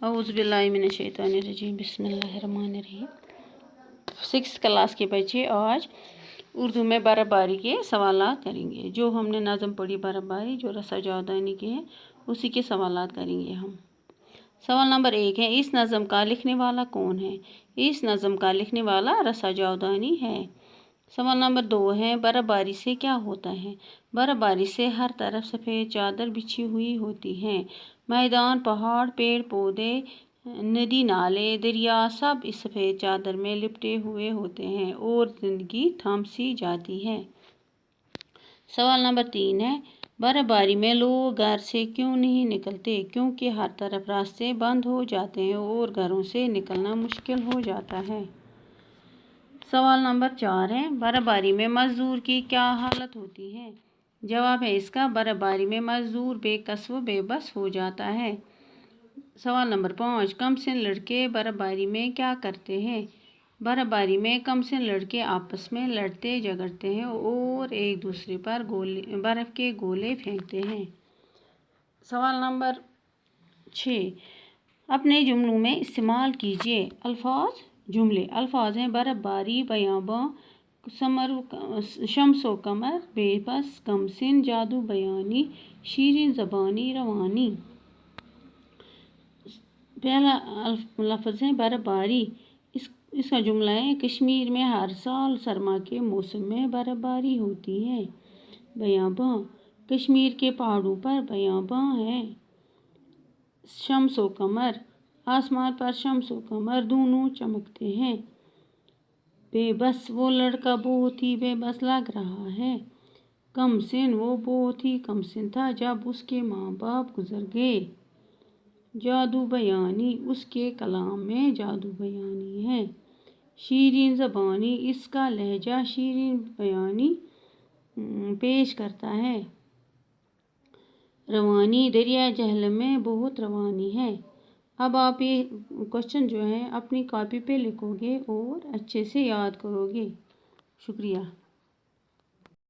औज़ुबिल्लाहिमिनश्शैतानिर्रजीम बिस्मिल्लाहिर्रहमानिर्रहीम। 6th class के बच्चे आज उर्दू में बर्फ़बारी के सवालात करेंगे। जो हमने नज़म पढ़ी बर्फ़बारी जो रसा जावदानी के हैं उसी के सवालात करेंगे हम। सवाल नंबर 1 है, इस नज़म का लिखने वाला कौन है? इस नज़म का लिखने वाला रसा जावदानी है। सवाल नंबर 2 है, बर्फ़बारी से क्या होता है? बर्फ़बारी से हर तरफ सफ़ेद चादर बिछी हुई होती है। मैदान, पहाड़, पेड़ पौधे, नदी नाले, दरिया सब इस सफ़ेद चादर में लिपटे हुए होते हैं और ज़िंदगी थम सी जाती है। सवाल नंबर 3 है, बर्फ़बारी में लोग घर से क्यों नहीं निकलते? क्योंकि हर तरफ रास्ते बंद हो जाते हैं और घरों से निकलना मुश्किल हो जाता है। सवाल नंबर 4 है, बर्फ़बारी में मज़दूर की क्या हालत होती है? जवाब है इसका, बर्फ़बारी में मज़दूर बेकस व बेबस हो जाता है। सवाल नंबर 5, कमसिन लड़के बर्फ़बारी में क्या करते हैं? बर्फ़बारी में कमसिन लड़के आपस में लड़ते झगड़ते हैं और एक दूसरे पर बर्फ़ के गोले फेंकते हैं। सवाल नंबर 6, अपने जुमलों में इस्तेमाल कीजिए अल्फाज। जुमले अल्फाज हैं बर्फ़बारी, बयाबां, शम्सो कमर, बेबस, कमसिन, जादू बयानी, शीरीन ज़बानी, रवानी। पहला लफ्ज़ है बर्फ़बारी। इसका जुमला है, कश्मीर में हर साल सरमा के मौसम में बर्फ़बारी होती है। बयाबां, कश्मीर के पहाड़ों पर बयाबां है। शम्सो कमर, आसमान पर शम्सो कमर दोनों चमकते हैं। बेबस, वो लड़का बहुत ही बेबस लग रहा है। कमसिन, वो बहुत ही कमसिन था जब उसके माँ बाप गुजर गए। जादू बयानी, उसके कलाम में जादू बयानी है। शीरीन ज़बानी, इसका लहजा शीरीन बयानी पेश करता है। रवानी, दरिया जहलम में बहुत रवानी है। अब आप ये क्वेश्चन जो है अपनी कॉपी पे लिखोगे और अच्छे से याद करोगे। शुक्रिया।